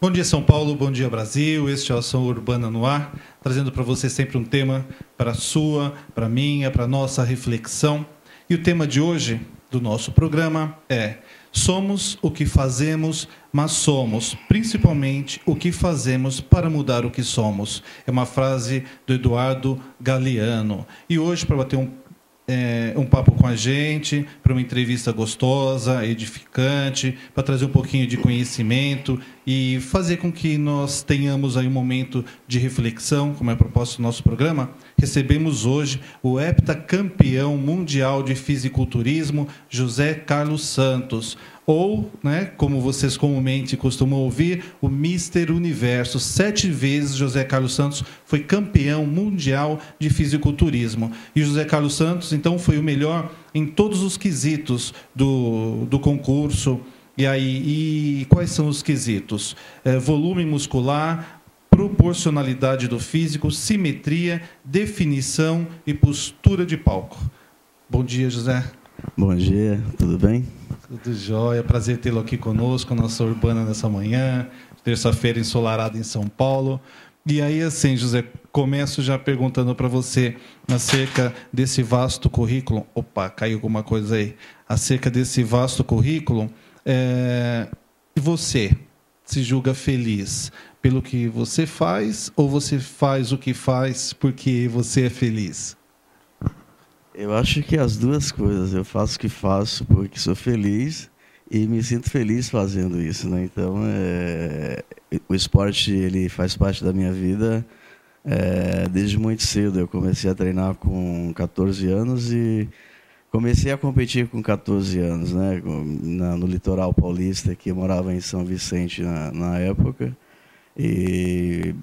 Bom dia, São Paulo, bom dia, Brasil. Este é o Ação Urbana no Ar, trazendo para você sempre um tema para a sua, para a minha, para a nossa reflexão. E o tema de hoje do nosso programa é: somos o que fazemos, mas somos principalmente o que fazemos para mudar o que somos. É uma frase do Eduardo Galeano. E hoje, para bater um papo com a gente, para uma entrevista gostosa, edificante, para trazer um pouquinho de conhecimento e fazer com que nós tenhamos aí um momento de reflexão, como é a proposta do nosso programa, recebemos hoje o heptacampeão mundial de fisiculturismo, José Carlos Santos, ou, né, como vocês comumente costumam ouvir, o Mister Universo. 7 vezes José Carlos Santos foi campeão mundial de fisiculturismo. E José Carlos Santos, então, foi o melhor em todos os quesitos do concurso. E quais são os quesitos? Volume muscular, proporcionalidade do físico, simetria, definição e postura de palco. Bom dia, José. Bom dia, tudo bem? Tudo jóia, prazer tê-lo aqui conosco, nossa Urbana nessa manhã, terça-feira ensolarada em São Paulo. E aí, assim, José, começo já perguntando para você acerca desse vasto currículo. Opa, caiu alguma coisa aí. Acerca desse vasto currículo, você se julga feliz pelo que você faz ou você faz o que faz porque você é feliz? Eu acho que as duas coisas. Eu faço o que faço porque sou feliz e me sinto feliz fazendo isso, né? Então, o esporte ele faz parte da minha vida desde muito cedo. Eu comecei a treinar com 14 anos e comecei a competir com 14 anos, né? No litoral paulista, que eu morava em São Vicente na época, e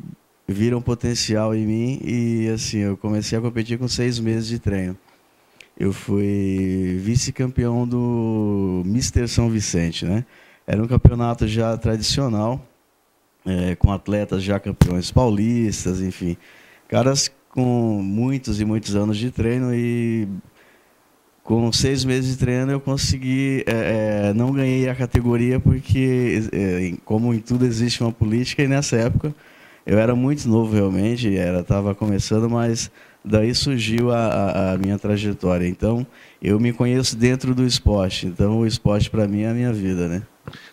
viram potencial em mim e assim eu comecei a competir com 6 meses de treino. Eu fui vice-campeão do Mister São Vicente, né? Era um campeonato já tradicional, com atletas já campeões paulistas, enfim, caras com muitos e muitos anos de treino, e com 6 meses de treino eu consegui, não ganhei a categoria porque, como em tudo existe uma política, e nessa época eu era muito novo realmente, estava começando, mas daí surgiu a minha trajetória. Então, eu me conheço dentro do esporte. Então, o esporte, para mim, é a minha vida, né?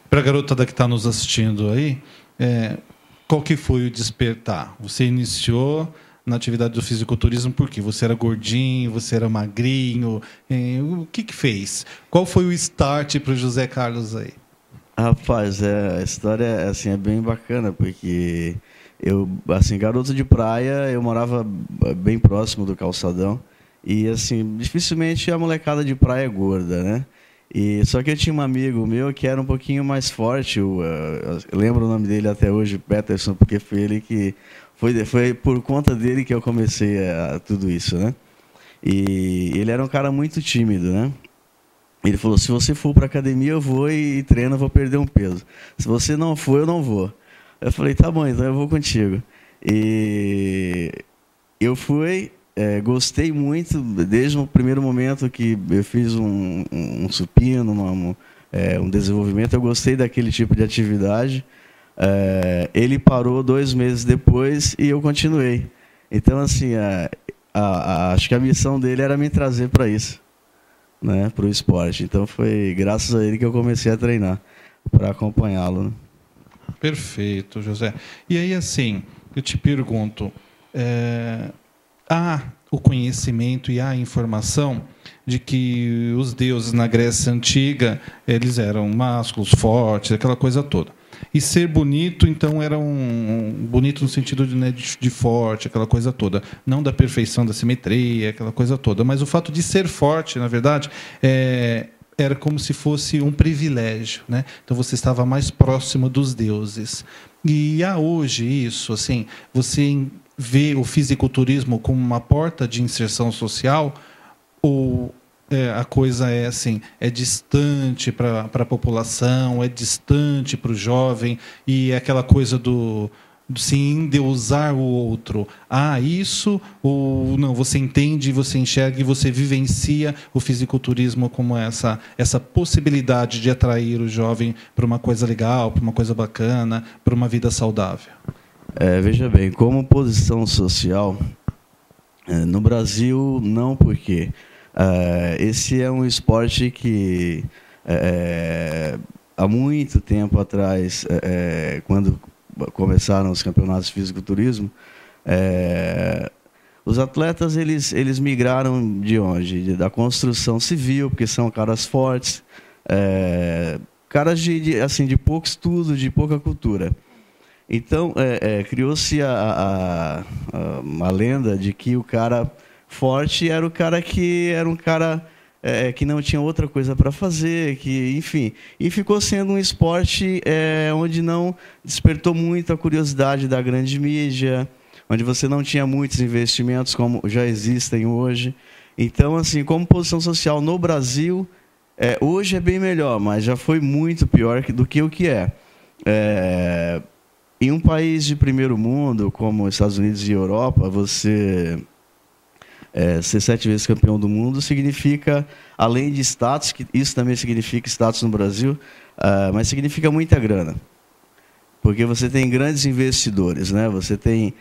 Para a garotada que está nos assistindo aí, qual que foi o despertar? Você iniciou na atividade do fisiculturismo por quê? Você era gordinho, você era magrinho? O que fez? Qual foi o start para o José Carlos aí? Rapaz, a história assim, é bem bacana, porque eu, assim, garoto de praia, eu morava bem próximo do calçadão e, assim, dificilmente a molecada de praia é gorda, né? E só que eu tinha um amigo meu que era um pouquinho mais forte, eu lembro o nome dele até hoje, Peterson, porque foi ele que foi por conta dele que eu comecei a tudo isso, né? E ele era um cara muito tímido, né? Ele falou: se você for para academia eu vou e treino, eu vou perder um peso. Se você não for, eu não vou. Eu falei: tá bom, então eu vou contigo. E eu fui, gostei muito, desde o primeiro momento que eu fiz um supino, um desenvolvimento, eu gostei daquele tipo de atividade. Ele parou 2 meses depois e eu continuei. Então, assim, acho que a missão dele era me trazer para isso, né, para o esporte. Então, foi graças a ele que eu comecei a treinar, para acompanhá-lo, né? Perfeito, José. E aí, assim, eu te pergunto, há o conhecimento e há a informação de que os deuses na Grécia Antiga, eles eram másculos, fortes, aquela coisa toda. E ser bonito, então, era bonito no sentido de forte, aquela coisa toda. Não da perfeição, da simetria, aquela coisa toda. Mas o fato de ser forte, na verdade, era como se fosse um privilégio, né? Então você estava mais próximo dos deuses. E há hoje isso, assim, você vê o fisiculturismo como uma porta de inserção social, ou a coisa é assim, é distante para a população, é distante para o jovem, e é aquela coisa do se endeusar o outro. Isso ou não, você entende, você enxerga e você vivencia o fisiculturismo como essa possibilidade de atrair o jovem para uma coisa legal, para uma coisa bacana, para uma vida saudável. Veja bem, como posição social, no Brasil, não, porque esse é um esporte que há muito tempo atrás, quando começaram os campeonatos de fisiculturismo, os atletas eles migraram de onde? Da construção civil, porque são caras fortes, caras de pouco estudo, de pouca cultura. Então, criou-se a lenda de que o cara forte era o cara que que não tinha outra coisa para fazer, que, enfim, e ficou sendo um esporte onde não despertou muito a curiosidade da grande mídia, onde você não tinha muitos investimentos como já existem hoje. Então, assim, como posição social no Brasil, hoje é bem melhor, mas já foi muito pior do que o que é. Em um país de primeiro mundo, como os Estados Unidos e Europa, você ser 7 vezes campeão do mundo significa, além de status, que isso também significa status no Brasil, mas significa muita grana. Porque você tem grandes investidores, né? Você tem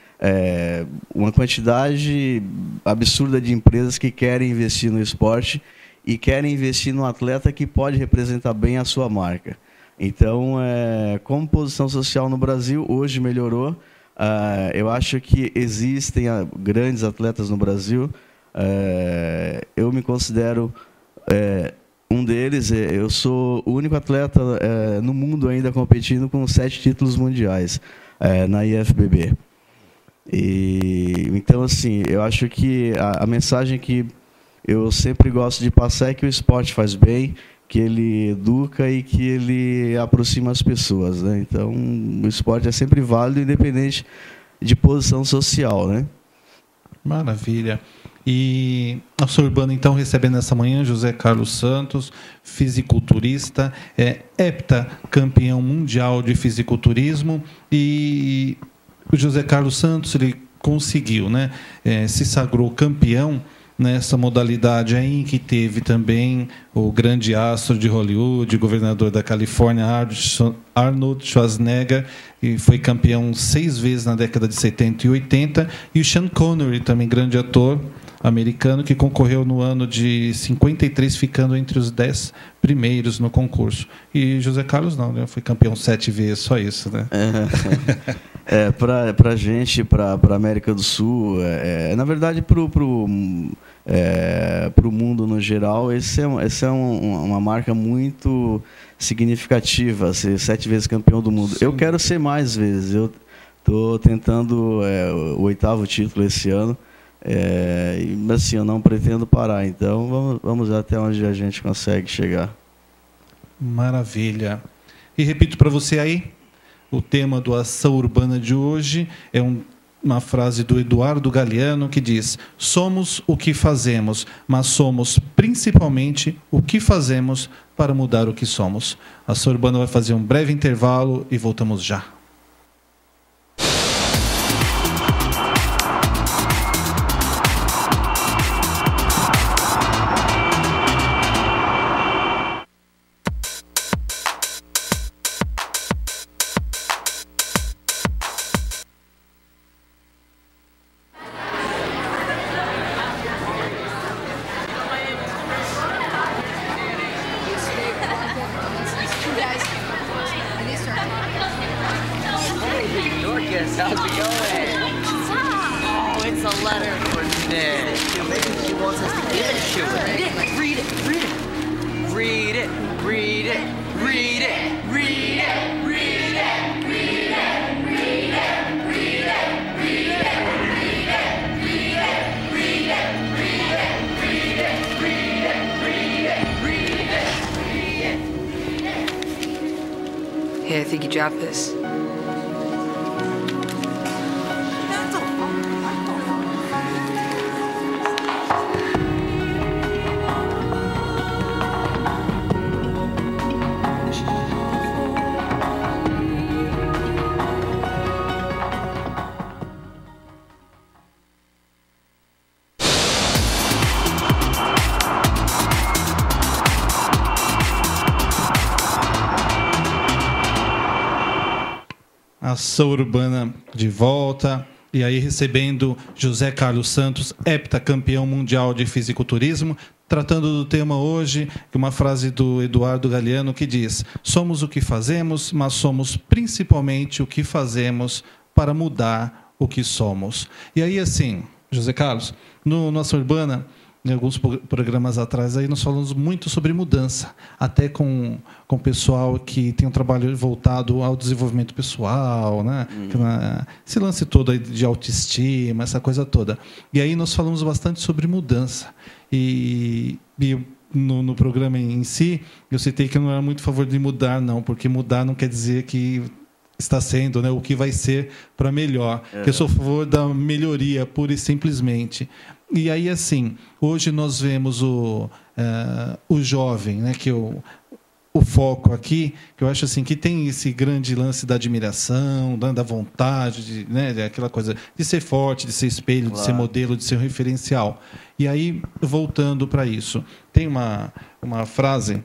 uma quantidade absurda de empresas que querem investir no esporte e querem investir no atleta que pode representar bem a sua marca. Então, como posição social no Brasil, hoje melhorou. Eu acho que existem grandes atletas no Brasil. Eu me considero um deles. Eu sou o único atleta no mundo ainda competindo com 7 títulos mundiais na IFBB. Então, assim, eu acho que a mensagem que eu sempre gosto de passar é que o esporte faz bem, que ele educa e que ele aproxima as pessoas, né? Então, o esporte é sempre válido, independente de posição social, né? Maravilha. E a São Urbano, então, recebe nessa manhã José Carlos Santos, fisiculturista, heptacampeão mundial de fisiculturismo. E o José Carlos Santos, ele conseguiu, né? Se sagrou campeão nessa modalidade aí, em que teve também o grande astro de Hollywood, governador da Califórnia, Arnold Schwarzenegger, e foi campeão 6 vezes na década de 70 e 80, e o Sean Connery, também grande ator americano, que concorreu no ano de 53, ficando entre os 10 primeiros no concurso. E José Carlos não, né? Foi campeão 7 vezes, só isso, né? Para a gente, para a América do Sul, na verdade, para o mundo no geral, essa é uma marca muito significativa, ser 7 vezes campeão do mundo. Sim. Eu quero ser mais vezes. Eu estou tentando o 8º título esse ano, mas assim, eu não pretendo parar. Então, vamos até onde a gente consegue chegar. Maravilha. E repito para você aí, o tema do Ação Urbana de hoje é uma frase do Eduardo Galeano que diz: somos o que fazemos, mas somos principalmente o que fazemos para mudar o que somos. A Ação Urbana vai fazer um breve intervalo e voltamos já. How's it going? Oh, it's a letter for Nick. Maybe she wants us to give it to her. Nick, read it, read it. Read it, read it, read it, read it, read it, read it, read it, read it, read it, read it, read it, read it, read it, read it, read it, read it, read it. Hey, I think you dropped this. Ação Urbana de volta. E aí recebendo José Carlos Santos, heptacampeão mundial de fisiculturismo, tratando do tema hoje, uma frase do Eduardo Galeano que diz: somos o que fazemos, mas somos principalmente o que fazemos para mudar o que somos. E aí, assim, José Carlos, no Ação Urbana, em alguns programas atrás, aí nós falamos muito sobre mudança, até com o pessoal que tem um trabalho voltado ao desenvolvimento pessoal, né? Esse lance todo aí de autoestima, essa coisa toda. E aí nós falamos bastante sobre mudança. E no programa em si, eu citei que eu não era muito a favor de mudar, não, porque mudar não quer dizer que está sendo, né, o que vai ser para melhor. Que eu sou a favor da melhoria, pura e simplesmente. E aí, assim, hoje nós vemos o jovem, né, que o foco aqui, que eu acho assim, que tem esse grande lance da admiração, da vontade, né, aquela coisa de ser forte, de ser espelho, de ser modelo, de ser referencial. E aí, voltando para isso, tem uma frase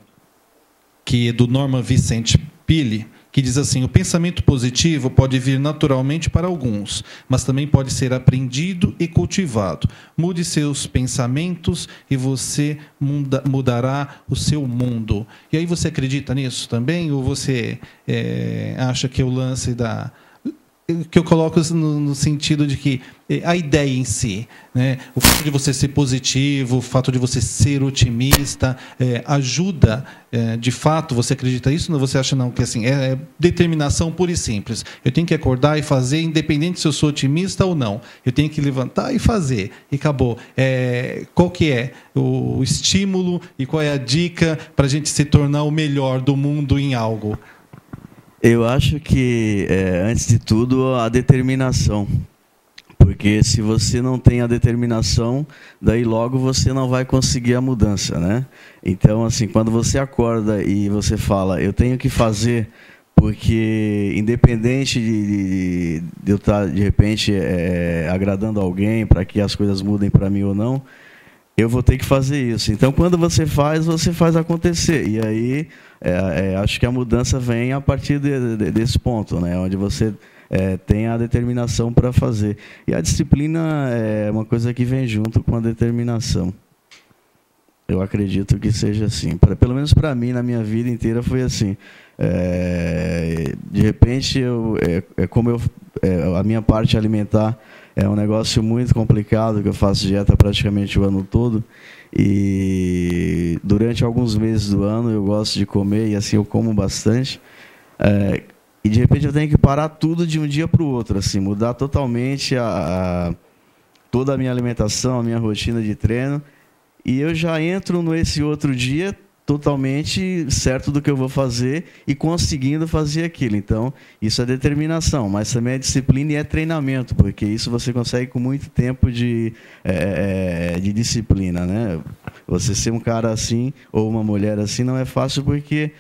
que é do Norman Vincent Peale, que diz assim: o pensamento positivo pode vir naturalmente para alguns, mas também pode ser aprendido e cultivado. Mude seus pensamentos e você mudará o seu mundo. E aí você acredita nisso também? Ou você acha que é o lance que eu coloco no sentido de que a ideia em si, né, o fato de você ser positivo, o fato de você ser otimista, ajuda, de fato, você acredita nisso? Ou você acha não, que assim, é determinação pura e simples? Eu tenho que acordar e fazer, independente se eu sou otimista ou não. Eu tenho que levantar e fazer, e acabou. Qual que é o estímulo e qual é a dica para a gente se tornar o melhor do mundo em algo? Eu acho que, antes de tudo, a determinação. Porque se você não tem a determinação, daí logo você não vai conseguir a mudança, né? Então, assim, quando você acorda e você fala, eu tenho que fazer, porque independente de eu estar, de repente, agradando alguém para que as coisas mudem para mim ou não, eu vou ter que fazer isso. Então, quando você faz acontecer. E aí, acho que a mudança vem a partir desse ponto, né? Onde você tem a determinação para fazer. E a disciplina é uma coisa que vem junto com a determinação. Eu acredito que seja assim. Pelo menos para mim, na minha vida inteira, foi assim. De repente, a minha parte alimentar é um negócio muito complicado, que eu faço dieta praticamente o ano todo. E durante alguns meses do ano eu gosto de comer, e assim eu como bastante. E de repente eu tenho que parar tudo de um dia para o outro, assim, mudar totalmente toda a minha alimentação, a minha rotina de treino. E eu já entro nesse outro dia totalmente certo do que eu vou fazer e conseguindo fazer aquilo. Então, isso é determinação, mas também é disciplina e é treinamento, porque isso você consegue com muito tempo de disciplina, né? Você ser um cara assim ou uma mulher assim não é fácil, porque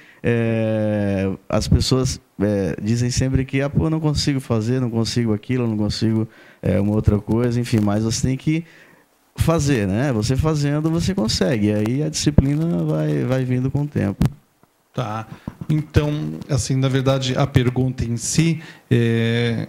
as pessoas dizem sempre que eu não consigo fazer, não consigo aquilo, não consigo uma outra coisa, enfim, mas você tem que fazer, né? Você fazendo, você consegue. E aí a disciplina vai vindo com o tempo. Tá. Então, assim, na verdade, a pergunta em si,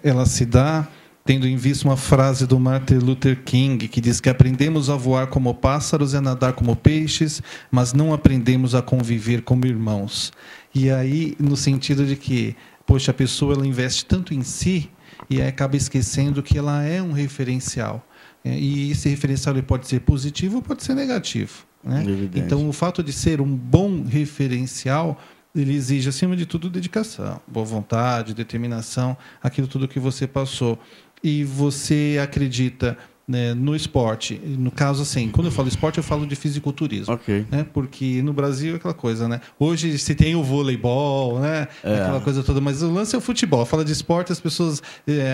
ela se dá tendo em vista uma frase do Martin Luther King, que diz que aprendemos a voar como pássaros e a nadar como peixes, mas não aprendemos a conviver como irmãos. E aí, no sentido de que, poxa, a pessoa ela investe tanto em si e aí acaba esquecendo que ela é um referencial. E esse referencial ele pode ser positivo ou pode ser negativo, né? Então, o fato de ser um bom referencial, ele exige, acima de tudo, dedicação, boa vontade, determinação, aquilo tudo que você passou. E você acredita, né, no esporte? No caso, assim, quando eu falo esporte, eu falo de fisiculturismo. Okay. Né? Porque no Brasil é aquela coisa, né? Hoje se tem o voleibol, né? Aquela coisa toda, mas o lance é o futebol. Fala de esporte, as pessoas,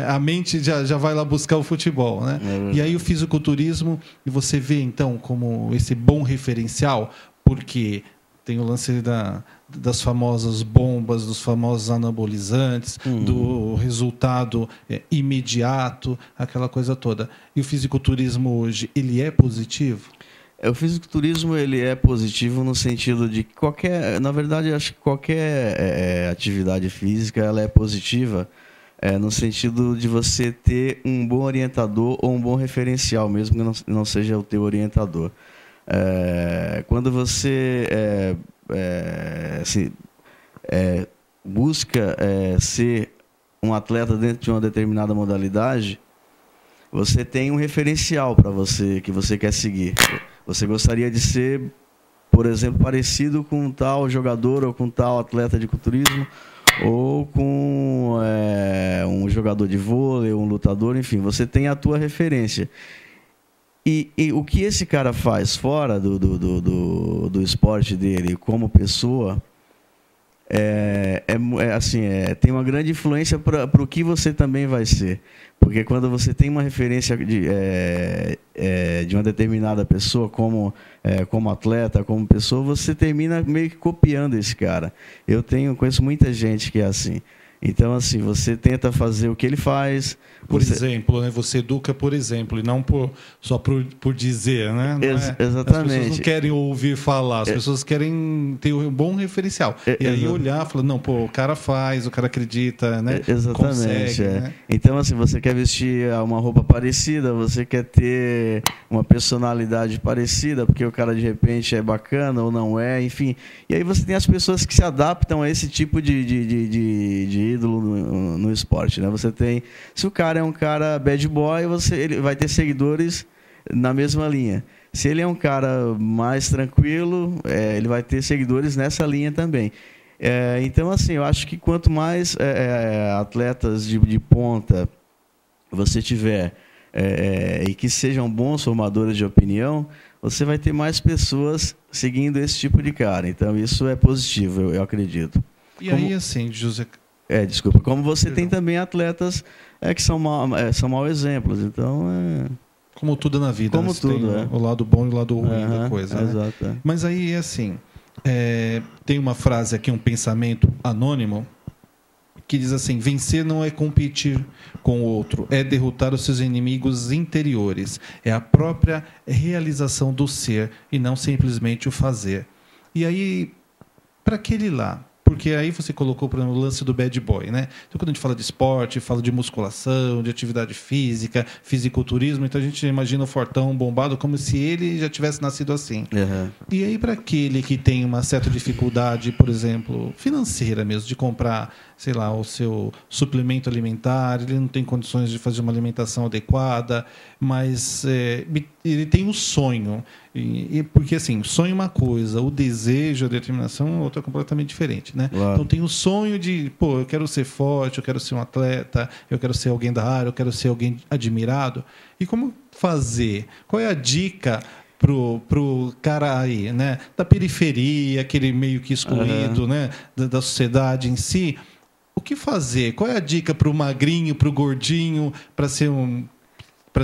a mente já vai lá buscar o futebol, né? E aí o fisiculturismo, e você vê, então, como esse bom referencial, porque tem o lance das famosas bombas, dos famosos anabolizantes, do resultado imediato, aquela coisa toda. E o fisiculturismo hoje, ele é positivo? O fisiculturismo ele é positivo no sentido de na verdade, acho que qualquer atividade física ela é positiva no sentido de você ter um bom orientador ou um bom referencial, mesmo que não seja o teu orientador. Quando você busca ser um atleta dentro de uma determinada modalidade, você tem um referencial para você, que você quer seguir. Você gostaria de ser, por exemplo, parecido com um tal jogador ou com um tal atleta de culturismo, ou com um jogador de vôlei, um lutador, enfim, você tem a tua referência. E o que esse cara faz fora do esporte dele como pessoa tem uma grande influência para o que você também vai ser. Porque quando você tem uma referência de uma determinada pessoa como atleta, como pessoa, você termina meio que copiando esse cara. Conheço muita gente que é assim. Então, assim, você tenta fazer o que ele faz. Por exemplo, né? Você educa por exemplo, e não só por dizer, né? Exatamente. As pessoas não querem ouvir falar, as pessoas querem ter um bom referencial. E aí olhar e falar, não, o cara faz, o cara acredita, né? Exatamente. Consegue, né? Então, assim, você quer vestir uma roupa parecida, você quer ter uma personalidade parecida, porque o cara, de repente, é bacana ou não é, enfim. E aí você tem as pessoas que se adaptam a esse tipo de ídolo no esporte, né? Você tem, se o cara é um cara bad boy, ele vai ter seguidores na mesma linha. Se ele é um cara mais tranquilo, ele vai ter seguidores nessa linha também. Então, assim, eu acho que quanto mais atletas de ponta você tiver e que sejam bons formadores de opinião, você vai ter mais pessoas seguindo esse tipo de cara. Então, isso é positivo, eu acredito. E aí, assim, José... Desculpa. Como você tem também atletas que são mau exemplos. Então, como tudo na vida. Como tudo, tem o lado bom e o lado ruim da coisa. Né? Exato. Mas aí, assim, tem uma frase aqui, um pensamento anônimo, que diz assim: vencer não é competir com o outro, é derrotar os seus inimigos interiores. É a própria realização do ser e não simplesmente o fazer. E aí, para aquele lá, porque aí você colocou, por exemplo, o lance do bad boy, né? Então, quando a gente fala de esporte, fala de musculação, de atividade física, fisiculturismo, então a gente imagina o fortão bombado como se ele já tivesse nascido assim. Uhum. E aí, para aquele que tem uma certa dificuldade, por exemplo, financeira mesmo, de comprar, sei lá, o seu suplemento alimentar, ele não tem condições de fazer uma alimentação adequada, mas ele tem um sonho. Porque, assim, sonho é uma coisa, o desejo, a determinação é outra completamente diferente, né? Claro. Então, tem o sonho de, eu quero ser forte, eu quero ser um atleta, eu quero ser alguém da área, eu quero ser alguém admirado. E como fazer? Qual é a dica pro cara aí, né? Da periferia, aquele meio que excluído, né? Da sociedade em si. O que fazer? Qual é a dica pro magrinho, pro gordinho, para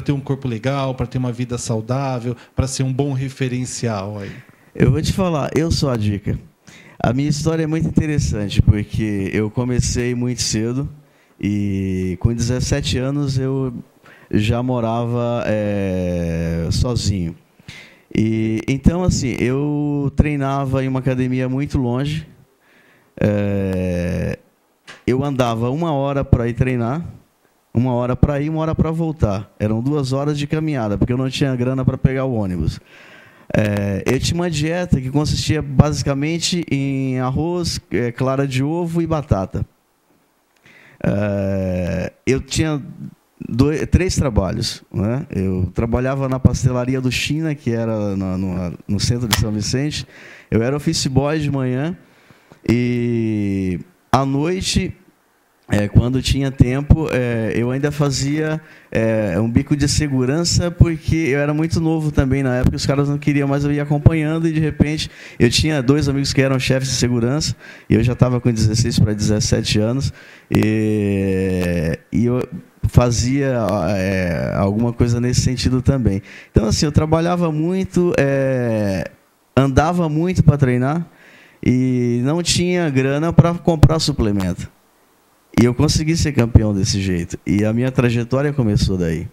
ter um corpo legal, para ter uma vida saudável, para ser um bom referencial aí? Eu vou te falar, eu sou a dica. A minha história é muito interessante, porque eu comecei muito cedo e com 17 anos eu já morava sozinho. E então, assim, eu treinava em uma academia muito longe. Eu andava 1 hora para ir treinar, 1 hora para ir, 1 hora para voltar. Eram 2 horas de caminhada, porque eu não tinha grana para pegar o ônibus. Eu tinha uma dieta que consistia basicamente em arroz, clara de ovo e batata. Eu tinha 3 trabalhos, né? Eu trabalhava na pastelaria do China, que era no centro de São Vicente. Eu era office boy de manhã e à noite, quando tinha tempo, eu ainda fazia um bico de segurança, porque eu era muito novo também na época, os caras não queriam, mas eu ia acompanhando e, de repente, eu tinha 2 amigos que eram chefes de segurança, e eu já estava com 16 para 17 anos, e eu fazia alguma coisa nesse sentido também. Então, assim, eu trabalhava muito, andava muito para treinar, e não tinha grana para comprar suplemento. E eu consegui ser campeão desse jeito. E a minha trajetória começou daí.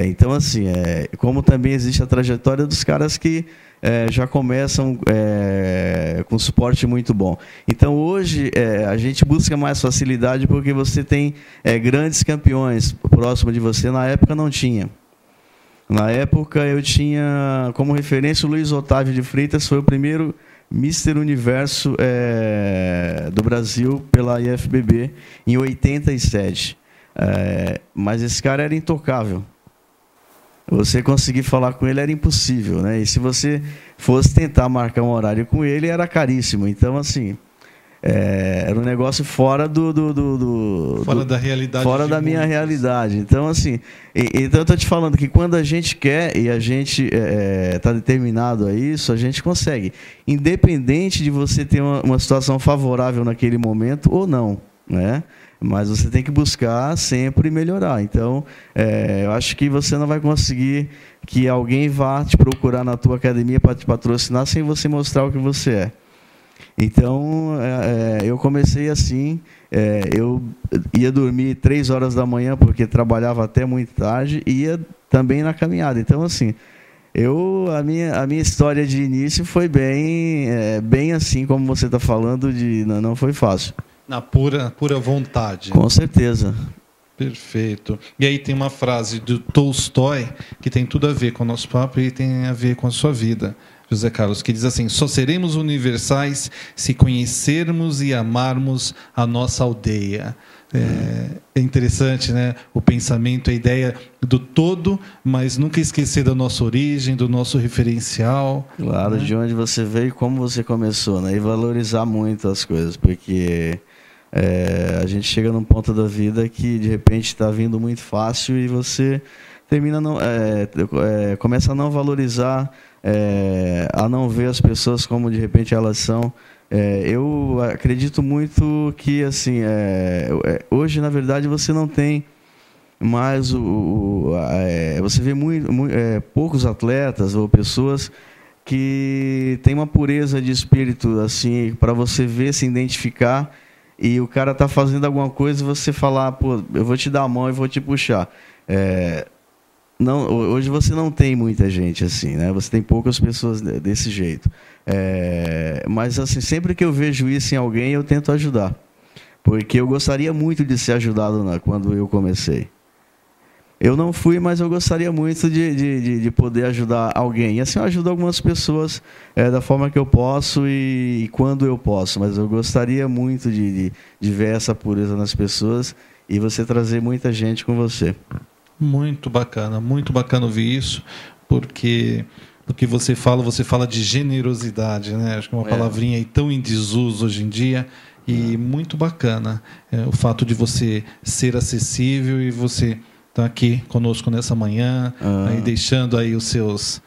Então, assim, como também existe a trajetória dos caras que já começam com suporte muito bom. Então, hoje, a gente busca mais facilidade porque você tem grandes campeões próximo de você. Na época, não tinha. Na época, eu tinha como referência o Luiz Otávio de Freitas, foi o primeiro Mr. Universo do Brasil pela IFBB, em 87. Mas esse cara era intocável. Você conseguir falar com ele era impossível, né? E se você fosse tentar marcar um horário com ele, era caríssimo. Então, assim, era um negócio fora fora da realidade. Fora da minha realidade. Então, assim, então eu estou te falando que quando a gente quer e a gente está determinado a isso, a gente consegue. Independente de você ter uma situação favorável naquele momento ou não, né? Mas você tem que buscar sempre melhorar. Então, eu acho que você não vai conseguir que alguém vá te procurar na tua academia para te patrocinar sem você mostrar o que você é. Então, eu comecei assim, eu ia dormir 3 horas da manhã, porque trabalhava até muito tarde, e ia também na caminhada. Então, assim, a minha história de início foi bem assim, como você está falando, não foi fácil. Na pura vontade. Com certeza. Perfeito. E aí tem uma frase do Tolstói que tem tudo a ver com o nosso papo e tem a ver com a sua vida, José Carlos, que diz assim: só seremos universais se conhecermos e amarmos a nossa aldeia. É interessante, né? O pensamento, a ideia do todo, mas nunca esquecer da nossa origem, do nosso referencial. Claro, né? De onde você veio e como você começou, né? E valorizar muito as coisas, porque a gente chega num ponto da vida que de repente está vindo muito fácil e você termina começa a não valorizar, a não ver as pessoas como de repente elas são. Eu acredito muito que assim, hoje na verdade você não tem mais você vê poucos atletas ou pessoas que têm uma pureza de espírito assim para você ver, se identificar, e o cara tá fazendo alguma coisa e você falar, pô, eu vou te dar a mão e vou te puxar. Não, hoje você não tem muita gente assim, né? Você tem poucas pessoas desse jeito. Mas assim, sempre que eu vejo isso em alguém, eu tento ajudar, porque eu gostaria muito de ser ajudado quando eu comecei. Eu não fui, mas eu gostaria muito de poder ajudar alguém. E assim, eu ajudo algumas pessoas da forma que eu posso e quando eu posso. Mas eu gostaria muito de ver essa pureza nas pessoas e você trazer muita gente com você. Muito bacana ouvir isso, porque do que você fala de generosidade, né? Acho que é uma palavrinha aí tão em desuso hoje em dia. E muito bacana o fato de você ser acessível e você está aqui conosco nessa manhã, aí deixando aí os seus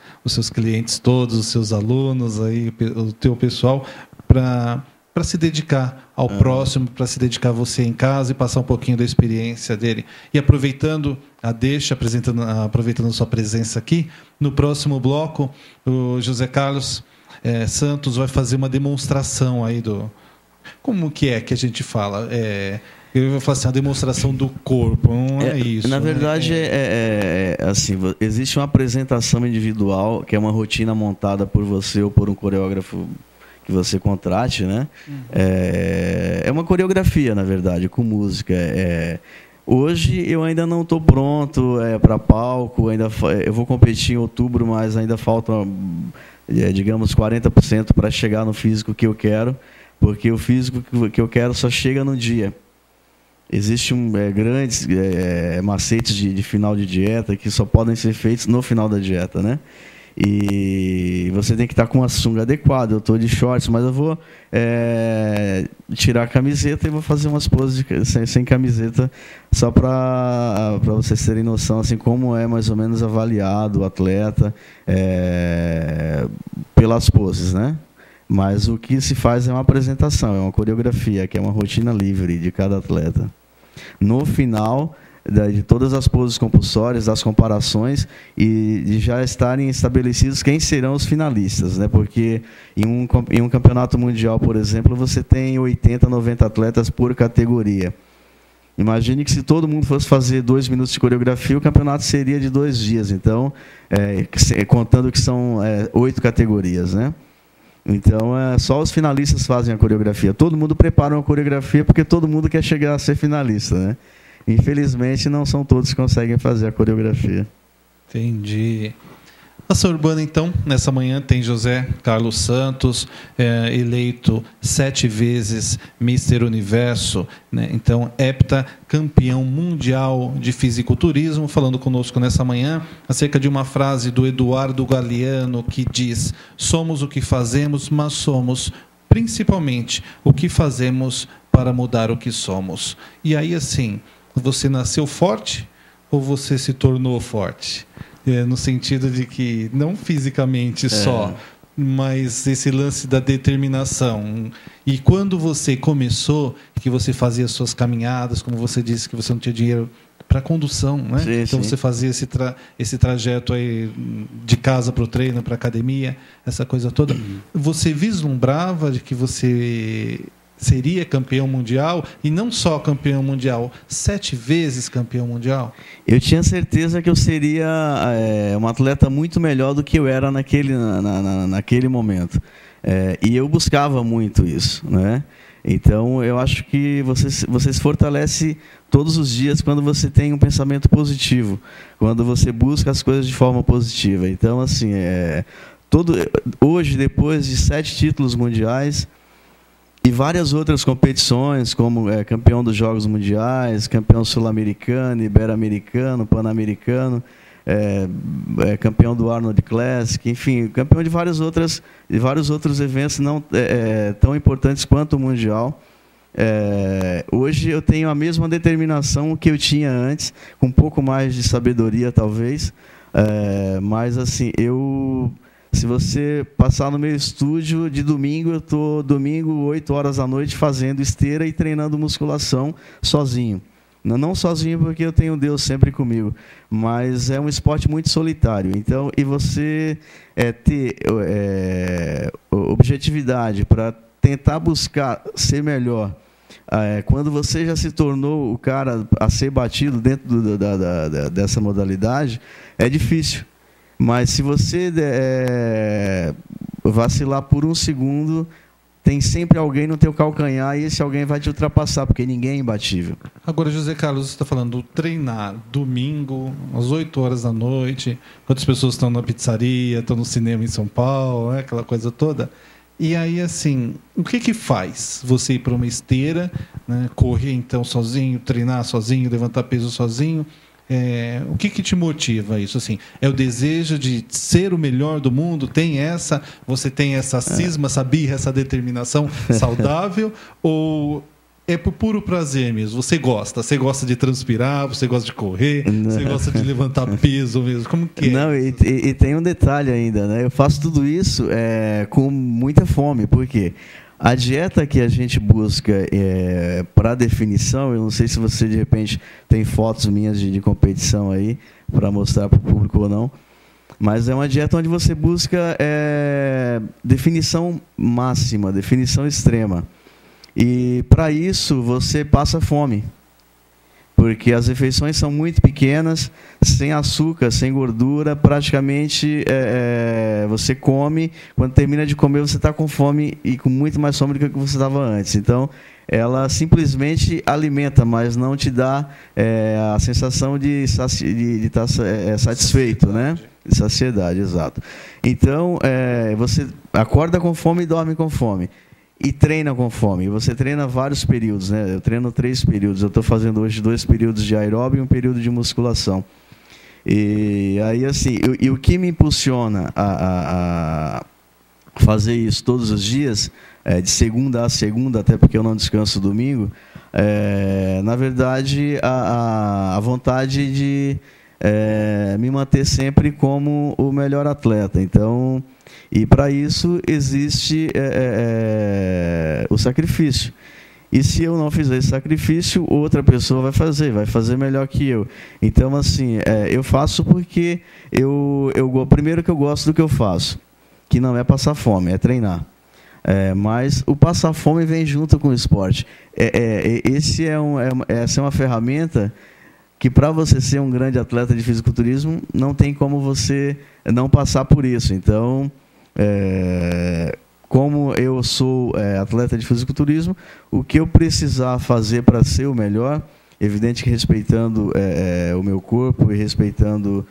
clientes todos, os seus alunos, aí, o teu pessoal, para se dedicar ao próximo, para se dedicar a você em casa e passar um pouquinho da experiência dele. E aproveitando a sua presença aqui, no próximo bloco, o José Carlos Santos vai fazer uma demonstração aí como que a gente fala? Eu vou falar assim, a demonstração do corpo, não é isso. Na verdade, assim, existe uma apresentação individual, que é uma rotina montada por você ou por um coreógrafo que você contrate, né? É uma coreografia, na verdade, com música. Hoje eu ainda não estou pronto para palco, eu vou competir em outubro, mas ainda falta, digamos, 40% para chegar no físico que eu quero, porque o físico que eu quero só chega no dia. Existem grandes macetes de final de dieta que só podem ser feitos no final da dieta, né? E você tem que estar com a sunga adequada. Eu estou de shorts, mas eu vou tirar a camiseta e vou fazer umas poses sem camiseta, só para vocês terem noção assim, como é mais ou menos avaliado o atleta pelas poses, né? Mas o que se faz é uma apresentação, é uma coreografia, que é uma rotina livre de cada atleta. No final de todas as poses compulsórias, das comparações, e de já estarem estabelecidos quem serão os finalistas, né? Porque em um campeonato mundial, por exemplo, você tem 80, 90 atletas por categoria. Imagine que se todo mundo fosse fazer 2 minutos de coreografia, o campeonato seria de 2 dias. Então, contando que são 8 categorias, né? Então, só os finalistas fazem a coreografia. Todo mundo prepara uma coreografia porque todo mundo quer chegar a ser finalista, né? Infelizmente, não são todos que conseguem fazer a coreografia. Entendi. Pastor Urbano, então, nessa manhã tem José Carlos Santos, eleito 7 vezes Mister Universo, né? Então, heptacampeão mundial de fisiculturismo, falando conosco nessa manhã acerca de uma frase do Eduardo Galeano que diz: somos o que fazemos, mas somos principalmente o que fazemos para mudar o que somos. E aí, assim, você nasceu forte ou você se tornou forte? No sentido de que, não fisicamente só, mas esse lance da determinação. E quando você começou, que você fazia suas caminhadas, como você disse que você não tinha dinheiro para condução, né? Sim, então sim. você fazia esse trajeto aí de casa para o treino, para a academia, essa coisa toda. Você vislumbrava de que você seria campeão mundial, e não só campeão mundial, 7 vezes campeão mundial? Eu tinha certeza que eu seria um atleta muito melhor do que eu era naquele momento. E eu buscava muito isso, né? Então, eu acho que você se fortalece todos os dias quando você tem um pensamento positivo, quando você busca as coisas de forma positiva. Então, assim, hoje, depois de 7 títulos mundiais, e várias outras competições, como campeão dos Jogos Mundiais, campeão sul-americano, ibero-americano, pan-americano, campeão do Arnold Classic, enfim, campeão de vários outros eventos não tão importantes quanto o Mundial. Hoje eu tenho a mesma determinação que eu tinha antes, com um pouco mais de sabedoria, talvez, mas assim, se você passar no meu estúdio de domingo, eu estou domingo, 8 horas da noite, fazendo esteira e treinando musculação sozinho. Não sozinho porque eu tenho Deus sempre comigo, mas é um esporte muito solitário. Então, e você ter objetividade para tentar buscar ser melhor, quando você já se tornou o cara a ser batido dentro dessa modalidade, é difícil. Mas se você vacilar por 1 segundo, tem sempre alguém no teu calcanhar e esse alguém vai te ultrapassar, porque ninguém é imbatível. Agora, José Carlos, você está falando treinar domingo, às 8 horas da noite, quantas pessoas estão na pizzaria, estão no cinema em São Paulo, aquela coisa toda. E aí, assim, o que faz você ir para uma esteira, né, correr então sozinho, treinar sozinho, levantar peso sozinho? O que te motiva a isso? Assim, é o desejo de ser o melhor do mundo? Você tem essa cisma, essa birra, essa determinação saudável? Ou é por puro prazer mesmo? Você gosta de transpirar, você gosta de correr, você gosta de levantar peso mesmo? Como que é? Não, e tem um detalhe ainda, né? Eu faço tudo isso com muita fome. Por quê? A dieta que a gente busca para definição, eu não sei se você de repente tem fotos minhas de competição aí para mostrar para o público ou não, mas é uma dieta onde você busca definição máxima, definição extrema. E para isso você passa fome, porque as refeições são muito pequenas, sem açúcar, sem gordura, praticamente você come, quando termina de comer você está com fome e com muito mais fome do que você estava antes. Então, ela simplesmente alimenta, mas não te dá a sensação de estar satisfeito, né? De saciedade, exato. Então, você acorda com fome e dorme com fome. E treina com fome. Você treina vários períodos, né? Eu treino 3 períodos. Eu estou fazendo hoje 2 períodos de aeróbio e 1 período de musculação. E aí, assim, o que me impulsiona a fazer isso todos os dias, de segunda a segunda, até porque eu não descanso domingo, na verdade, a vontade de me manter sempre como o melhor atleta. Então, e para isso existe o sacrifício. E se eu não fizer esse sacrifício, outra pessoa vai fazer melhor que eu. Então, assim, eu faço porque primeiro que eu gosto do que eu faço, que não é passar fome, é treinar. Mas o passar fome vem junto com o esporte. Essa é uma ferramenta que, para você ser um grande atleta de fisiculturismo, não tem como você não passar por isso. Então, como eu sou atleta de fisiculturismo, o que eu precisar fazer para ser o melhor, evidente que respeitando o meu corpo e respeitando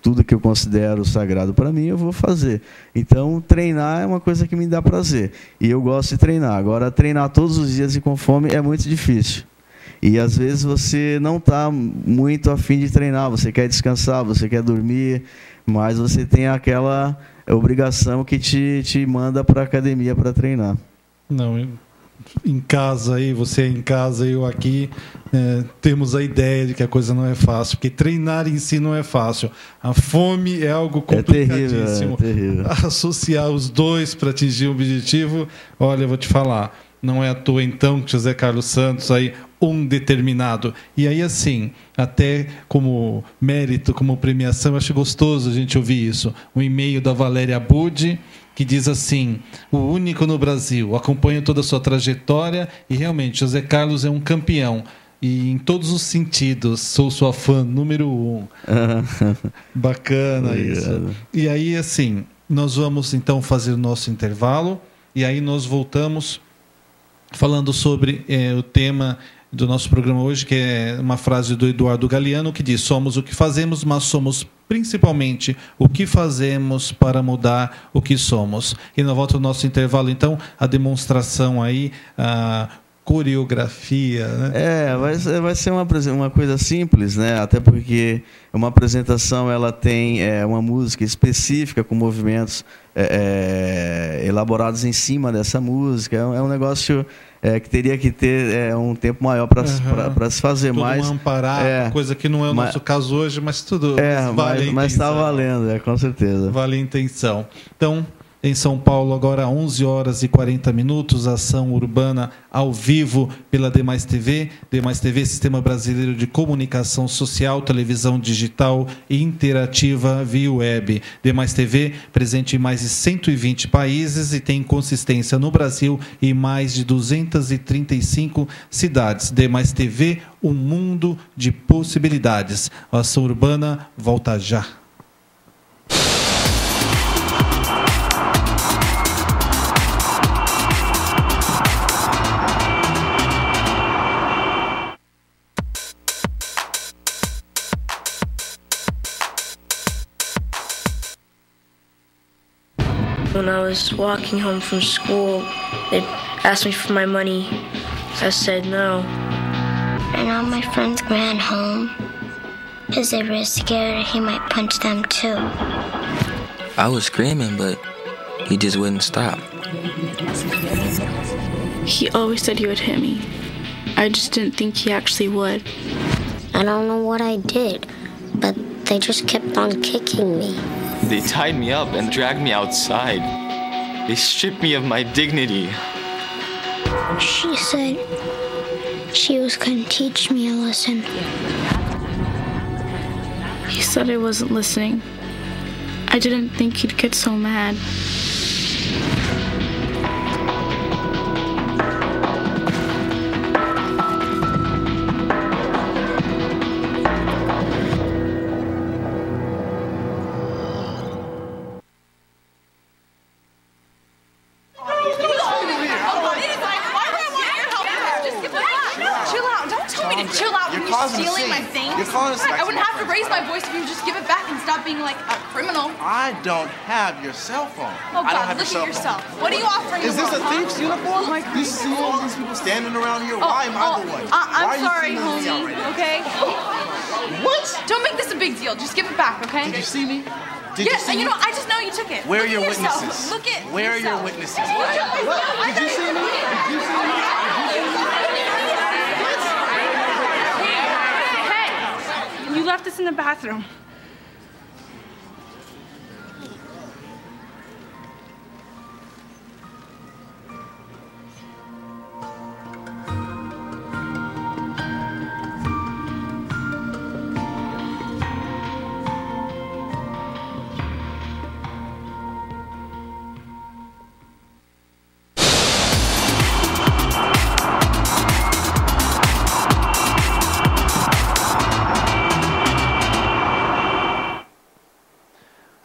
tudo que eu considero sagrado para mim, eu vou fazer. Então, treinar é uma coisa que me dá prazer. E eu gosto de treinar. Agora, treinar todos os dias e com fome é muito difícil. E, às vezes, você não está muito afim de treinar. Você quer descansar, você quer dormir, mas você tem aquela obrigação que te manda para a academia para treinar. Não, em casa aí, você em casa, eu aqui, temos a ideia de que a coisa não é fácil, porque treinar em si não é fácil. A fome é algo complicadíssimo. É terrível. Associar os dois para atingir o objetivo, olha, eu vou te falar, não é à toa então que José Carlos Santos aí, um determinado. E aí, assim, até como mérito, como premiação, eu acho gostoso a gente ouvir isso. Um e-mail da Valéria Budi, que diz assim: o único no Brasil, acompanho toda a sua trajetória e realmente José Carlos é um campeão. E em todos os sentidos, sou sua fã número 1. Bacana isso. E aí, assim, nós vamos então fazer o nosso intervalo e aí nós voltamos falando sobre o tema do nosso programa hoje, que é uma frase do Eduardo Galeano, que diz: somos o que fazemos, mas somos principalmente o que fazemos para mudar o que somos. E na volta do nosso intervalo, então, a demonstração aí, a coreografia, né? Vai ser uma coisa simples, né? Até porque uma apresentação ela tem uma música específica com movimentos elaborados em cima dessa música. É um negócio que teria que ter um tempo maior para se fazer. Tudo mais amparado, coisa que não é o nosso caso hoje, mas tudo vale mas está valendo, com certeza. Vale a intenção. Então, em São Paulo, agora 11h40, ação urbana ao vivo pela Demais TV. Demais TV, Sistema Brasileiro de Comunicação Social, televisão digital e interativa via web. Demais TV, presente em mais de 120 países e tem consistência no Brasil e mais de 235 cidades. Demais TV, um mundo de possibilidades. A ação urbana volta já. When I was walking home from school, they asked me for my money. I said no. And all my friends ran home because they were scared he might punch them too. I was screaming, but he just wouldn't stop. He always said he would hit me. I just didn't think he actually would. I don't know what I did, but they just kept on kicking me. They tied me up and dragged me outside. They stripped me of my dignity. She said she was going to teach me a lesson. He said I wasn't listening. I didn't think he'd get so mad. I don't have your cell phone. Oh, God, look at yourself. What are you offering? Is this a thief's uniform? Oh, my God. You see all these people standing around here? Why am I the one? I'm sorry, homie, okay? What? Don't make this a big deal. Just give it back, okay? Did you see me? Yes, you know, I just know you took it. Where are your witnesses? Look at Where are your witnesses? Did you see me? Did you see me? Hey, you left us in the bathroom.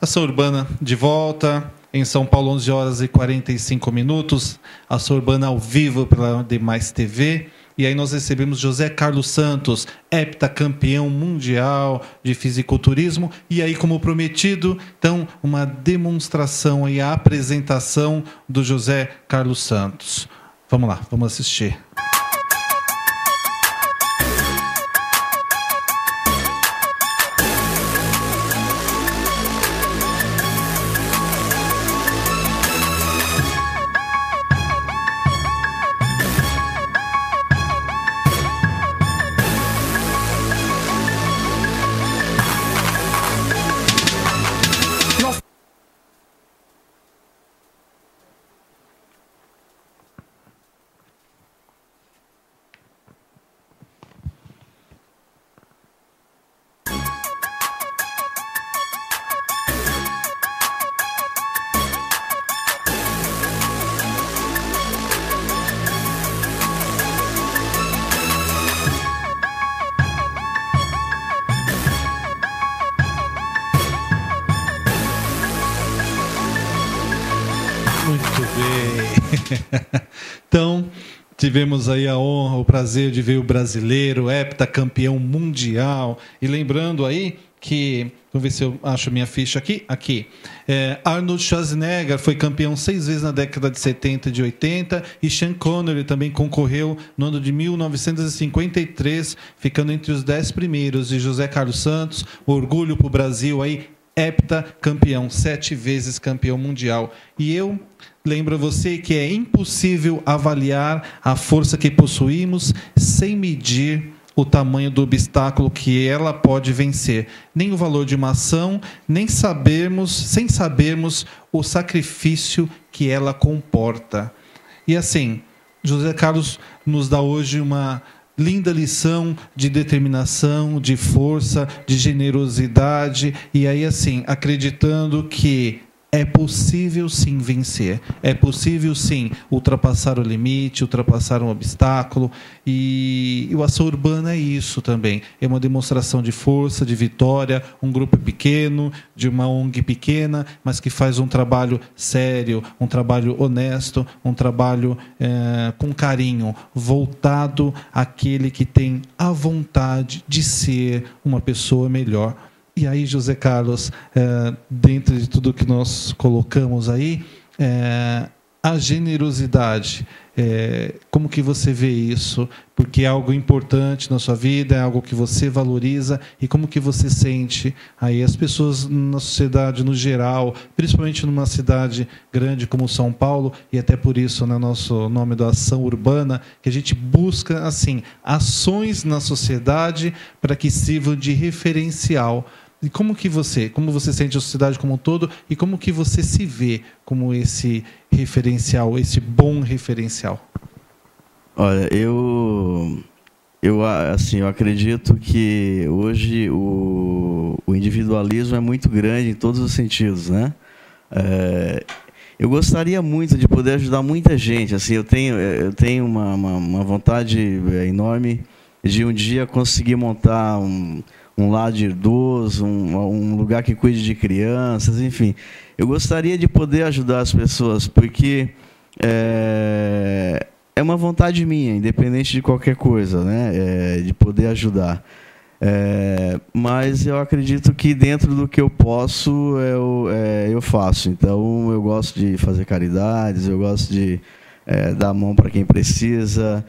Ação Urbana de volta em São Paulo, 11 horas e 45 minutos. Ação Urbana ao vivo pela Demais TV. E aí nós recebemos José Carlos Santos, heptacampeão mundial de fisiculturismo. E aí, como prometido, então, uma demonstração e a apresentação do José Carlos Santos. Vamos lá, vamos assistir. Então, tivemos aí a honra, o prazer de ver o brasileiro, heptacampeão mundial. E lembrando aí que, vamos ver se eu acho minha ficha aqui. Arnold Schwarzenegger foi campeão 6 vezes na década de 70 e de 80, e Sean Connery também concorreu no ano de 1953, ficando entre os 10 primeiros. E José Carlos Santos, orgulho para o Brasil aí, heptacampeão, 7 vezes campeão mundial. E eu lembro a você que é impossível avaliar a força que possuímos sem medir o tamanho do obstáculo que ela pode vencer. Nem o valor de uma ação, sem sabermos o sacrifício que ela comporta. E assim, José Carlos nos dá hoje uma linda lição de determinação, de força, de generosidade, e aí assim, acreditando que é possível sim vencer, é possível sim ultrapassar o limite, ultrapassar um obstáculo, e o Ação Urbana é isso também, é uma demonstração de força, de vitória, um grupo pequeno, de uma ONG pequena, mas que faz um trabalho sério, um trabalho honesto, um trabalho com carinho, voltado àquele que tem a vontade de ser uma pessoa melhor. E aí, José Carlos, dentro de tudo que nós colocamos aí, a generosidade, como que você vê isso? Porque é algo importante na sua vida, é algo que você valoriza, e como que você sente aí as pessoas na sociedade no geral, principalmente numa cidade grande como São Paulo, e até por isso, né, nosso nome da Ação Urbana, que a gente busca assim ações na sociedade para que sirvam de referencial. E como você sente a sociedade como um todo, e como que você se vê como esse referencial, esse bom referencial? Olha, eu acredito que hoje o individualismo é muito grande em todos os sentidos, né? Eu gostaria muito de poder ajudar muita gente. Assim, eu tenho uma vontade enorme de um dia conseguir montar um lar de idoso, um lugar que cuide de crianças, enfim. Eu gostaria de poder ajudar as pessoas, porque é uma vontade minha, independente de qualquer coisa, né? De poder ajudar. Mas eu acredito que dentro do que eu posso, eu faço. Então, eu gosto de fazer caridades, eu gosto de dar a mão para quem precisa.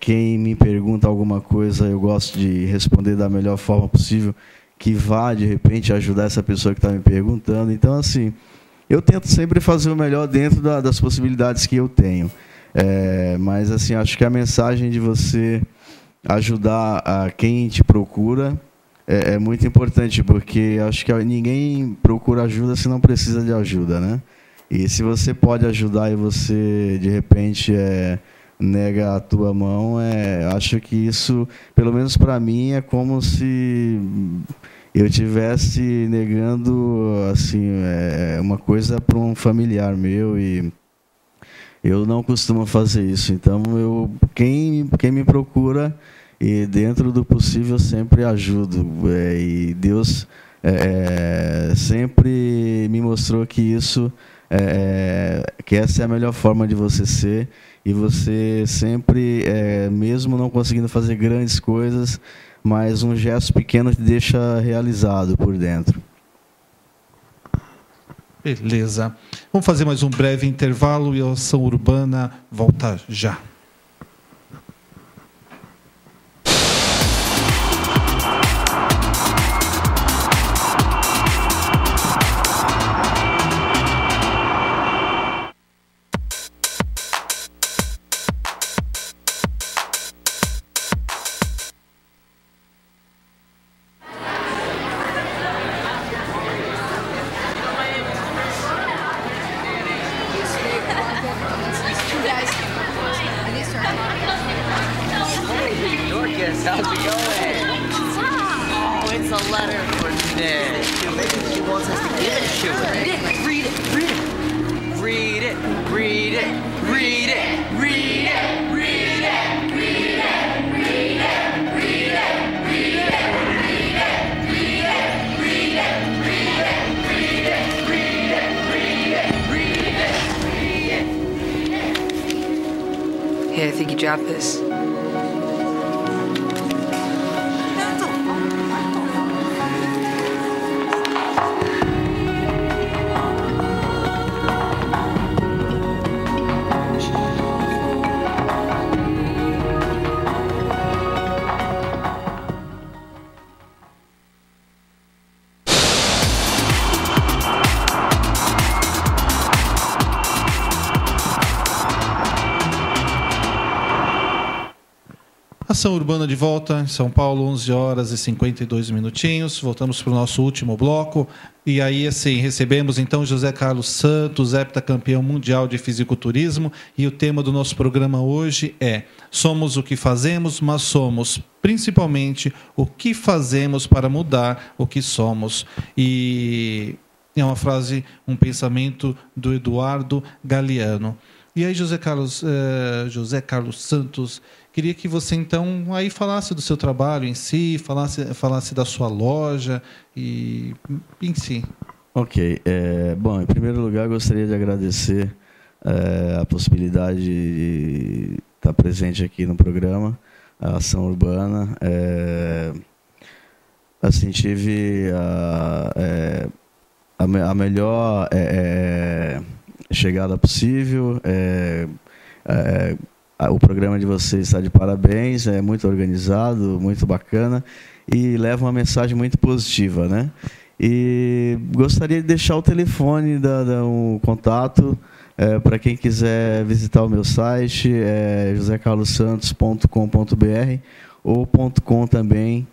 Quem me pergunta alguma coisa, eu gosto de responder da melhor forma possível, que vá, de repente, ajudar essa pessoa que está me perguntando. Então, assim, eu tento sempre fazer o melhor dentro das possibilidades que eu tenho. Mas, assim, acho que a mensagem de você ajudar a quem te procura é muito importante, porque acho que ninguém procura ajuda se não precisa de ajuda, né? E se você pode ajudar e você, de repente, nega a tua mão, acho que isso, pelo menos para mim, é como se eu estivesse negando assim, uma coisa para um familiar meu, e eu não costumo fazer isso. Então, quem me procura, e dentro do possível sempre ajudo. E Deus sempre me mostrou que que essa é a melhor forma de você ser, e você sempre, mesmo não conseguindo fazer grandes coisas, mas um gesto pequeno te deixa realizado por dentro. Beleza. Vamos fazer mais um breve intervalo e a Ação Urbana volta já. Dorcas, how's it going? Oh, it's a letter for Nick. Maybe she wants us to give it to her. Nick, read it, read it. Read it, read it, read it, read it, read it, read it, read it, read it, read it, read it, read it, read it, read it, read it, read it, read it. Hey, I think you dropped this. Ação Urbana de volta em São Paulo, 11 horas e 52 minutinhos. Voltamos para o nosso último bloco. E aí, assim, recebemos então José Carlos Santos, heptacampeão mundial de fisiculturismo. E o tema do nosso programa hoje é: somos o que fazemos, mas somos principalmente o que fazemos para mudar o que somos. E é uma frase, um pensamento do Eduardo Galeano. E aí, José Carlos Santos, queria que você, então, aí falasse do seu trabalho em si, falasse da sua loja e em si. Ok. Bom, em primeiro lugar, gostaria de agradecer a possibilidade de estar presente aqui no programa, a Ação Urbana. Assim, tive a melhor chegada possível. O programa de vocês está de parabéns, é muito organizado, muito bacana e leva uma mensagem muito positiva, né? E gostaria de deixar o telefone, um contato para quem quiser visitar o meu site, josecarlossantos.com.br ou .com também.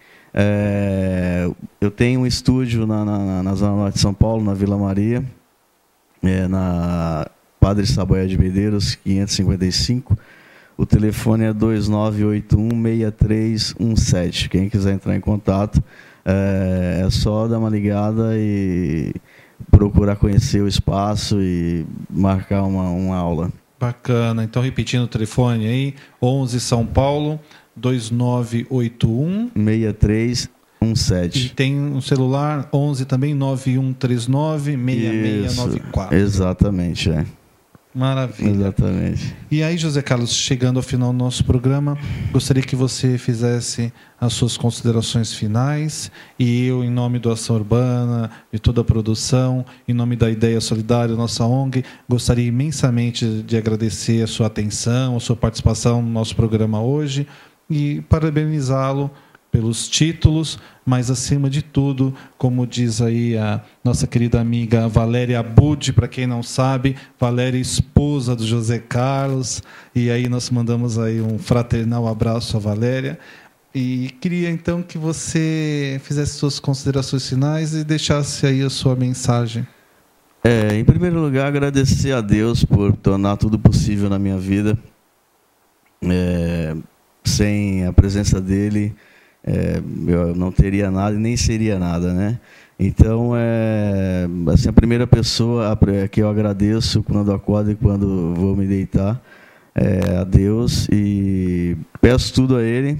Eu tenho um estúdio na Zona Norte de São Paulo, na Vila Maria, na Padre Saboia de Medeiros, 555. O telefone é 2981-6317. Quem quiser entrar em contato, é só dar uma ligada e procurar conhecer o espaço e marcar uma aula. Bacana. Então, repetindo o telefone aí, 11 São Paulo, 2981-6317. E tem um celular, 11 também, 9139-6694. Exatamente, Maravilha. Exatamente. E aí, José Carlos, chegando ao final do nosso programa, gostaria que você fizesse as suas considerações finais, e eu, em nome do Ação Urbana, de toda a produção, em nome da Ideia Solidária, nossa ONG, gostaria imensamente de agradecer a sua atenção, a sua participação no nosso programa hoje e parabenizá-lo pelos títulos, mas, acima de tudo, como diz aí a nossa querida amiga Valéria Abud, para quem não sabe, Valéria, esposa do José Carlos, e aí nós mandamos aí um fraternal abraço à Valéria, e queria, então, que você fizesse suas considerações finais e deixasse aí a sua mensagem. Em primeiro lugar, agradecer a Deus por tornar tudo possível na minha vida. Sem a presença dele, eu não teria nada e nem seria nada, né? Então, assim, a primeira pessoa que eu agradeço quando acordo e quando vou me deitar é a Deus, e peço tudo a Ele,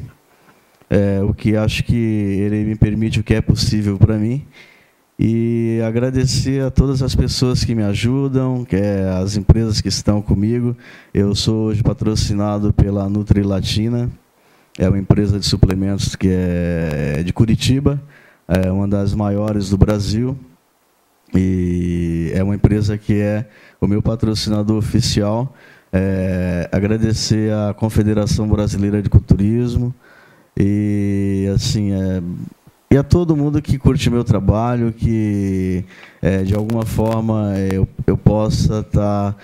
o que acho que Ele me permite, o que é possível para mim, E agradecer a todas as pessoas que me ajudam, as empresas que estão comigo. Eu sou hoje patrocinado pela Nutri Latina, é uma empresa de suplementos que é de Curitiba, é uma das maiores do Brasil, e é uma empresa que é o meu patrocinador oficial. Agradecer à Confederação Brasileira de Culturismo e assim e a todo mundo que curte meu trabalho, que de alguma forma eu possa estar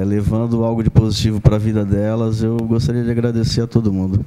levando algo de positivo para a vida delas. Eu gostaria de agradecer a todo mundo.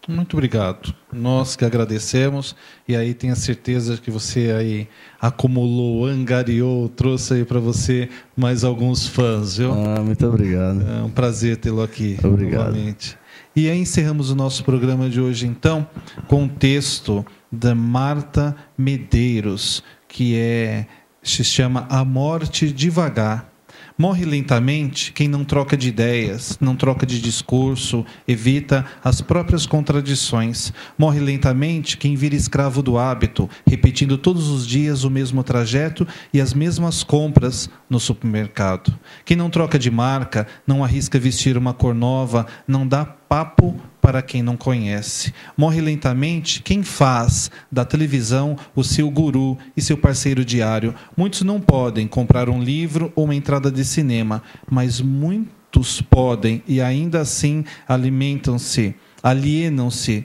Muito obrigado. Nós que agradecemos, e aí tenho a certeza que você aí acumulou, angariou, trouxe aí para você mais alguns fãs, viu? Muito obrigado. É um prazer tê-lo aqui. Obrigado. Novamente. E aí encerramos o nosso programa de hoje, então, com o texto da Marta Medeiros, que se chama A Morte Devagar. Morre lentamente quem não troca de ideias, não troca de discurso, evita as próprias contradições. Morre lentamente quem vira escravo do hábito, repetindo todos os dias o mesmo trajeto e as mesmas compras no supermercado. Quem não troca de marca, não arrisca vestir uma cor nova, não dá papo para quem não conhece. Morre lentamente quem faz da televisão o seu guru e seu parceiro diário. Muitos não podem comprar um livro ou uma entrada de cinema, mas muitos podem e ainda assim alienam-se,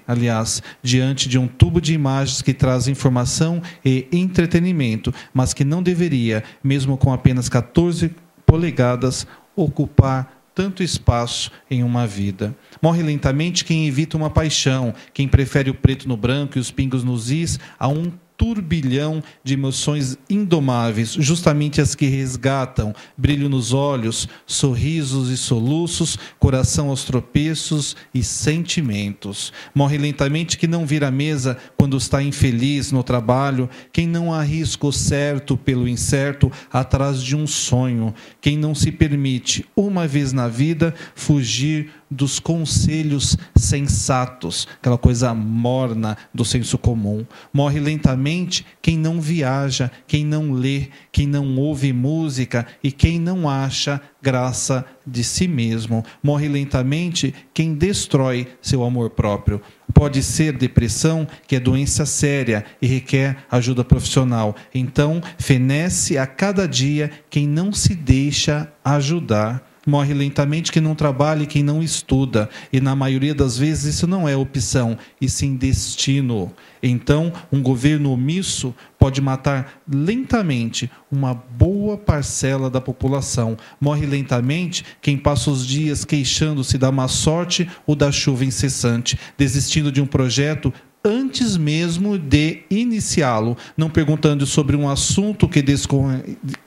aliás, diante de um tubo de imagens que traz informação e entretenimento, mas que não deveria, mesmo com apenas 14 polegadas, ocupar tanto espaço em uma vida. Morre lentamente quem evita uma paixão, quem prefere o preto no branco e os pingos nos is a um turbilhão de emoções indomáveis, justamente as que resgatam brilho nos olhos, sorrisos e soluços, coração aos tropeços e sentimentos. Morre lentamente quem não vira a mesa quando está infeliz no trabalho, quem não arrisca o certo pelo incerto atrás de um sonho, quem não se permite, uma vez na vida, fugir dos conselhos sensatos, aquela coisa morna do senso comum. Morre lentamente quem não viaja, quem não lê, quem não ouve música e quem não acha graça de si mesmo. Morre lentamente quem destrói seu amor próprio. Pode ser depressão, que é doença séria e requer ajuda profissional. Então, fenece a cada dia quem não se deixa ajudar. Morre lentamente quem não trabalha e quem não estuda. E na maioria das vezes isso não é opção, e sim destino. Então, um governo omisso pode matar lentamente uma boa parcela da população. Morre lentamente quem passa os dias queixando-se da má sorte ou da chuva incessante, desistindo de um projeto antes mesmo de iniciá-lo, não perguntando sobre um assunto que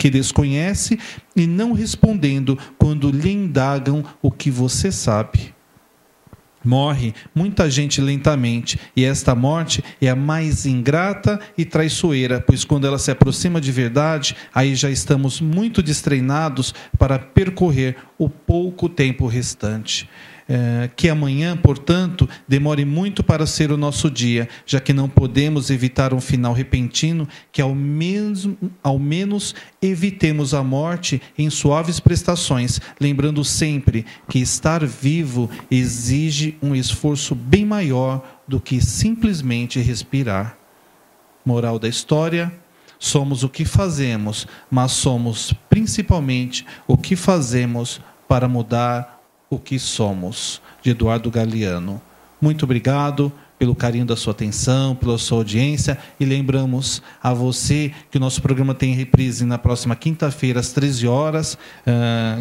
desconhece e não respondendo quando lhe indagam o que você sabe. Morre muita gente lentamente, e esta morte é a mais ingrata e traiçoeira, pois quando ela se aproxima de verdade, aí já estamos muito destreinados para percorrer o pouco tempo restante. Que amanhã, portanto, demore muito para ser o nosso dia, já que não podemos evitar um final repentino, que ao menos evitemos a morte em suaves prestações, lembrando sempre que estar vivo exige um esforço bem maior do que simplesmente respirar. Moral da história: somos o que fazemos, mas somos principalmente o que fazemos para mudar o que somos. De Eduardo Galeano. Muito obrigado pelo carinho da sua atenção, pela sua audiência, e lembramos a você que o nosso programa tem reprise na próxima quinta-feira às 13 horas,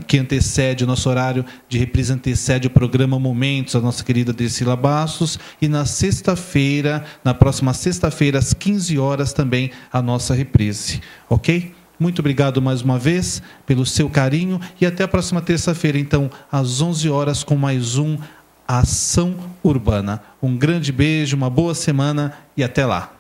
que antecede o nosso horário de reprise, antecede o programa Momentos, a nossa querida Dercila Bastos, e na próxima sexta-feira às 15 horas também a nossa reprise, ok? Muito obrigado mais uma vez pelo seu carinho, e até a próxima terça-feira, então, às 11 horas, com mais um Ação Urbana. Um grande beijo, uma boa semana e até lá.